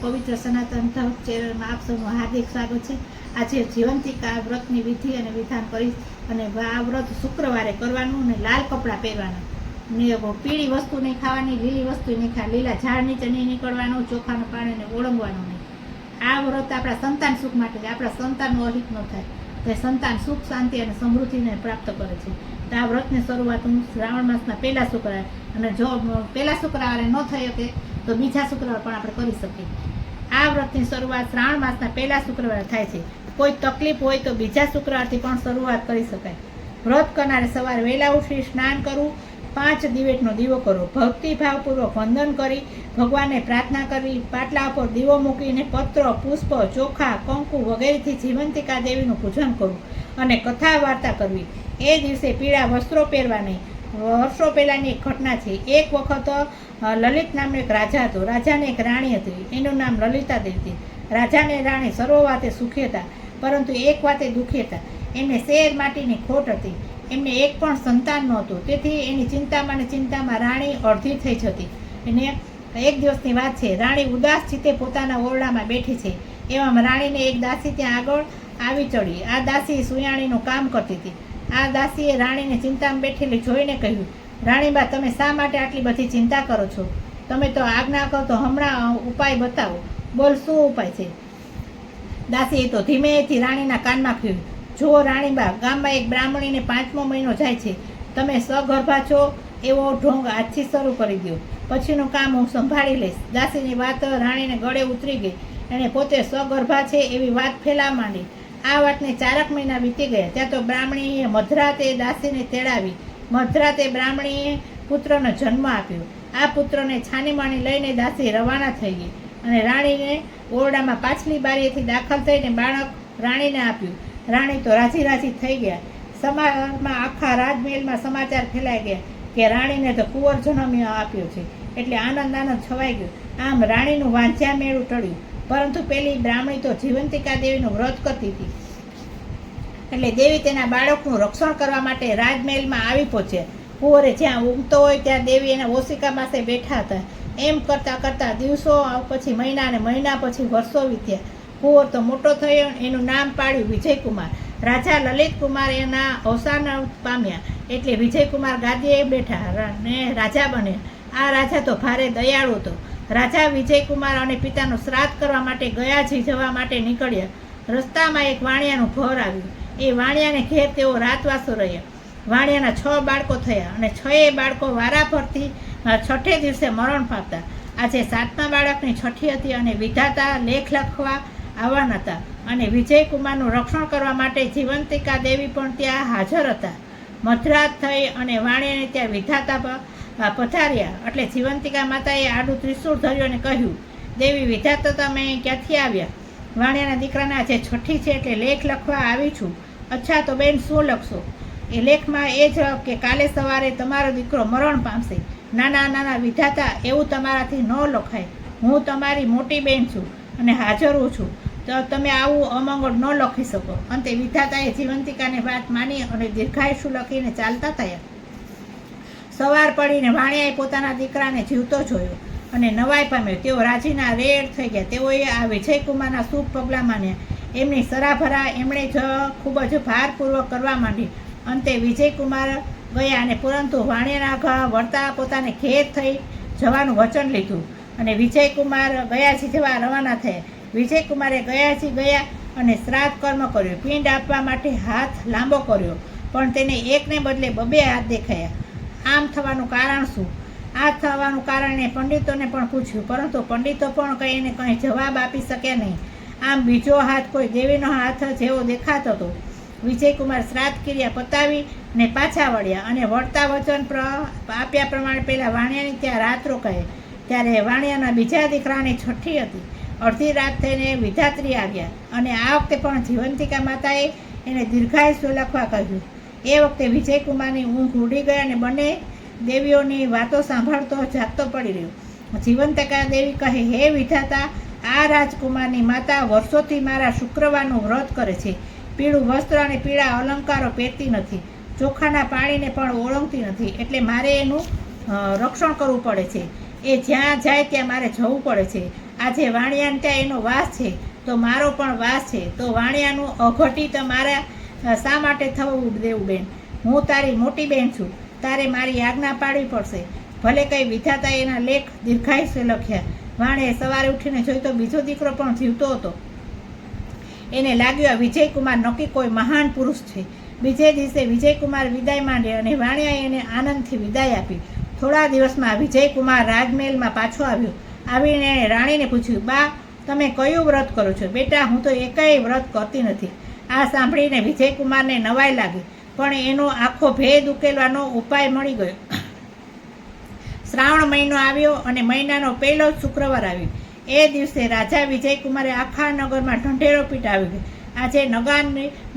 પવિત્ર સનાતન ધર્મ ચેનલમાં આપ સૌનું હાર્દિક સ્વાગત છે। આજે જીવંતિકા વ્રતની વિધિ અને વિધાન કરીશ અને આ વ્રત શુક્રવારે કરવાનું અને લાલ કપડાં પહેરવાના ને પીળી વસ્તુ નહીં ખાવાની, લીલી વસ્તુ નહીં ખાવાની, લીલા ઝાડ નીચે નહીં નીકળવાનું, ચોખાનું પાણીને ઓળંગવાનું નહીં। આ વ્રત આપણા સંતાન સુખ માટે છે, આપણા સંતાનનું અહિત ન થાય, તે સંતાન સુખ શાંતિ અને સમૃદ્ધિને પ્રાપ્ત કરે છે। તો આ વ્રતની શરૂઆત હું શ્રાવણ માસના પહેલા શુક્રવારે, અને જો પહેલા શુક્રવારે ન થઈ શકે તો બીજા શુક્રવારે પણ આપણે કરી શકીએ। આ વ્રતની શરૂઆત શ્રાવણ માસના પહેલા શુક્રવારે થાય છે। કોઈ તકલીફ હોય તો બીજા શુક્રવારથી પણ શરૂઆત કરી શકાય। વ્રત કરનારે સવારે વહેલા ઉઠી સ્નાન કરવું, 5 દિવેટનો દીવો કરવો, ભક્તિભાવપૂર્વક વંદન કરી ભગવાનને પ્રાર્થના કરવી, પાટલા પર દીવો મૂકીને પત્ર, પુષ્પ, ચોખા, કંકુ વગેરેથી જીવંતિકા દેવીનું પૂજન કરવું અને કથા વાર્તા કરવી। એ દિવસે પીળા વસ્ત્રો પહેરવા નહીં। વર્ષો પહેલાંની એક ઘટના છે। એક વખત લલિત નામનો એક રાજા હતો। રાજાને એક રાણી હતી, એનું નામ લલિતા દેવી હતી। રાજાને રાણી સર્વ વાતે સુખી હતા, પરંતુ એક વાતે દુઃખી હતા। એમને શેર માટીની ખોટ હતી, એમને એક પણ સંતાન નહોતું, તેથી એની ચિંતામાં રાણી અડધી થઈ જતી। એને એક દિવસની વાત છે, રાણી ઉદાસ ચિત્તે પોતાના ઓરડામાં બેઠી છે, એવામાં રાણીને એક દાસી ત્યાં આગળ આવી ચડી। આ દાસી સુયાણીનું કામ કરતી હતી। આ દાસીએ રાણીને ચિંતામાં બેઠેલી જોઈને કહ્યું, રાણીબા, તમે શા માટે આટલી બધી ચિંતા કરો છો? તમે તો આજ્ઞા કરો તો હમણાં ઉપાય બતાવો, બોલ શું ઉપાય છે? દાસીએ તો ધીમેથી રાણીના કાનમાં કહ્યું, જો રાણીબા, ગામમાં એક બ્રાહ્મણીને 5મો મહિનો જાય છે, તમે સગર્ભા છો એવો ઢોંગ આજથી શરૂ કરી દો, પછીનું કામ હું સંભાળી લઈશ। દાસીની વાત રાણીને ગળે ઉતરી ગઈ। એણે પોતે સગર્ભા છે એવી વાત ફેલાવા માંડી। આ વાતને 4 મહિના વીતી ગયા। ત્યાં તો બ્રાહ્મણીએ મધરાતે દાસીને તેડાવી। મધરાતે બ્રાહ્મણીએ પુત્રનો જન્મ આપ્યો। આ પુત્રને છાનીમાની લઈને દાસી રવાના થઈ ગઈ અને રાણીને ઓરડામાં પાછલી બારીએથી દાખલ થઈને બાળક રાણીને આપ્યું। રાણી તો રાજી થઈ ગયા। સમાજમાં આખા રાજમહેલમાં સમાચાર ફેલાઈ ગયા કે રાણીને તો કુંવર જન્મ આપ્યો છે, એટલે આનંદ છવાઈ ગયો। આમ રાણીનું વાંચ્યા મેળું ટળ્યું। પરંતુ પેલી બ્રાહ્મણી તો જીવંતિકા દેવીનું વ્રત કરતી હતી, એટલે દેવી તેના બાળકનું રક્ષણ કરવા માટે રાજમહેલમાં આવી પહોંચ્યા। કુંવરે જ્યાં ઊંઘતો હોય ત્યાં દેવી એના ઓશિકા પાસે બેઠા હતા। એમ કરતાં દિવસો પછી મહિના અને મહિના પછી વર્ષો વીત્યા। કુંવર તો મોટો થયો, એનું નામ પાડ્યું વિજયકુમાર। રાજા લલિતકુમાર એના અવસાન પામ્યા, એટલે વિજયકુમાર ગાદીએ બેઠા ને રાજા બન્યા। આ રાજા તો ભારે દયાળુ હતો। રાજા વિજયકુમાર અને પિતાનું શ્રાદ્ધ કરવા માટે ગયાજી જવા માટે નીકળ્યા। રસ્તામાં એક વાણિયાનું ઘર આવ્યું। એ વાણિયાને ઘેર તેઓ રાતવાસો રહ્યા। વાણિયાના 6 બાળકો થયા અને 6 બાળકો વારાફરતી 6ઠે દિવસે મરણ પામતા। આજે 7મા બાળકની છઠ્ઠી હતી અને વિધાતા લેખ લખવા આવવાના હતા, અને વિજયકુમારનું રક્ષણ કરવા માટે જીવંતિકા દેવી પણ ત્યાં હાજર હતા। મધરાત થઈ અને વાણિયાને ત્યાં વિધાતા પધાર્યા, એટલે જીવંતિકા માતાએ આડું ત્રિશૂળ ધર્યું અને કહ્યું, દેવી વિધાતા, તમે ક્યાંથી આવ્યા? વાણિયાના દીકરાને આજે છઠ્ઠી છે એટલે લેખ લખવા આવી છું। અચ્છા, તો બેન શું લખશો? એ લેખમાં એ જ કે કાલે સવારે તમારો દીકરો મરણ પામશે। નાના વિધાતા, એવું તમારાથી ન લખાય। હું તમારી મોટી બેન છું અને હાજર છું, તો તમે આવું અમંગળ ન લખી શકો। અંતે વિધાતાએ જીવંતિકાની વાત માની અને દીર્ઘાયુષ્ય લખીને ચાલતા થયા। સવાર પડીને વાણિયાએ પોતાના દીકરાને જીવતો જોયો અને નવાઈ પામ્યો। તેઓ રાજીના રેડ થઈ ગયા। તેઓએ આ વિજયકુમારના શુભ પગલાં માન્યા। એમની સરાભરા એમણે ખૂબ જ ભારપૂર્વક કરવા માંડી। અંતે વિજયકુમાર ગયા અને પરંતુ વાણિયાના વળતા પોતાને ઘેર થઈ જવાનું વચન લીધું અને વિજયકુમાર ગયાજી જવા રવાના થયા। વિજયકુમારે ગયાજી ગયા અને શ્રાદ્ધ કર્મ કર્યું। પિંડ આપવા માટે હાથ લાંબો કર્યો, પણ તેને એકને બદલે 2 હાથ દેખાયા। આમ થવાનું કારણ શું? આ થવાનું કારણ એ પંડિતોને પણ પૂછ્યું, પરંતુ પંડિતો પણ કંઈ જવાબ આપી શક્યા નહીં। આમ બીજો હાથ કોઈ દેવીનો હાથ જેવો દેખાતો હતો। વિજયકુમાર શ્રાદ્ધ ક્રિયા પતાવી ને પાછા વળ્યા અને વળતા વચન આપ્યા પ્રમાણે પેલા વાણિયાની ત્યાં રાત રોકાયા। ત્યારે વાણિયાના બીજા દીકરાની છઠ્ઠી હતી। અડધી રાત થઈને વિધાત્રી આવ્યા અને આ વખતે પણ જીવંતિકા માતાએ એને દીર્ઘાયુષ્ય લખવા કહ્યું। એ વખતે વિજયકુમારની ઊંઘ ઉડી ગઈ અને બંને દેવીઓની વાતો સાંભળતો જાગતો પડી રહ્યો। જીવંતિકા દેવી કહે, હે વિધાતા, આ રાજકુમારની માતા વર્ષોથી મારા શુક્રવારનું વ્રત કરે છે। પીળું વસ્ત્ર અને પીળા અલંકારો પહેરતી નથી, ચોખાના પાણીને પણ ઓળંગતી નથી, એટલે મારે એનું રક્ષણ કરવું પડે છે। એ જ્યાં જાય ત્યાં મારે જવું પડે છે। આજે વાણિયાને ત્યાં એનો વાસ છે તો મારો પણ વાસ છે, તો વાણિયાનું અઘટી તમારા શા માટે થવું દેવું બેન? હું તારી મોટી બેન છું, તારે મારી આજ્ઞા પાડવી પડશે. ભલે કંઈ વિધાતા એના લેખ દીર્ઘાયુષ્ય લખ્યા. વાણે સવારે ઉઠીને જોઈ તો બીજો દીકરો પણ જીવતો હતો. એને લાગ્યું આ વિજયકુમાર નક્કી કોઈ મહાન પુરુષ છે. બીજે દિવસે વિજયકુમાર વિદાય માંડ્યા અને વાણિયાએ એને આનંદથી વિદાય આપી. થોડા દિવસમાં વિજયકુમાર રાજમહેલમાં પાછો આવ્યો. આવીને એણે રાણીને પૂછ્યું, બા તમે કયું વ્રત કરો છો? બેટા હું તો એકેય વ્રત કરતી નથી. આ સાંભળીને વિજયકુમારને નવાઈ લાગી, પણ એનો આખો ભેદ ઉકેલવાનો ઉપાય મળી ગયો. શ્રાવણ મહિનો આવ્યો અને મહિનાનો પહેલો જ શુક્રવાર આવ્યો. એ દિવસે રાજા વિજયકુમારે આખા નગરમાં ઢંઢેરો પીટાવ્યો. આજે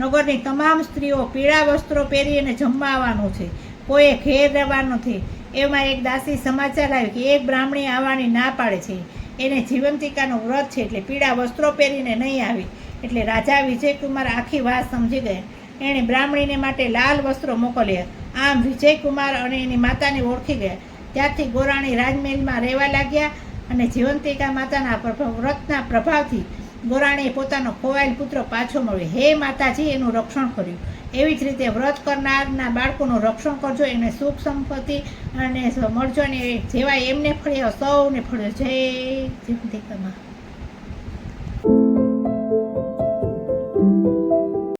નગરની તમામ સ્ત્રીઓ પીળા વસ્ત્રો પહેરીને જમવા આવવાનું છે, કોઈએ ઘેર રહેવાનું નથી. એમાં એક દાસી સમાચાર આવ્યો કે એક બ્રાહ્મણી આવવાની ના પાડે છે. એને જીવંતિકાનું વ્રત છે એટલે પીળા વસ્ત્રો પહેરીને નહીં આવી. એટલે રાજા વિજયકુમાર આખી વાત સમજી ગયા. એણે બ્રાહ્મણીને માટે લાલ વસ્ત્રો મોકલ્યા. આમ વિજયકુમાર અને એની માતાને ઓળખી ગયા. ત્યારથી ગોરાણી રાજમહેલમાં રહેવા લાગ્યા અને જીવંતિકા માતાના વ્રતના પ્રભાવથી ગોરાણીએ પોતાનો ખોવાયેલ પુત્ર પાછો મળ્યો. હે માતાજી, એનું રક્ષણ કર્યું. એવી જ રીતે વ્રત કરનારના બાળકોનું રક્ષણ કરજો, એને સુખ સંપત્તિ અને મળજો, અને જેવા એમને ફળ્યા સૌને ફળ્યો. જય જીવંતિકા માં.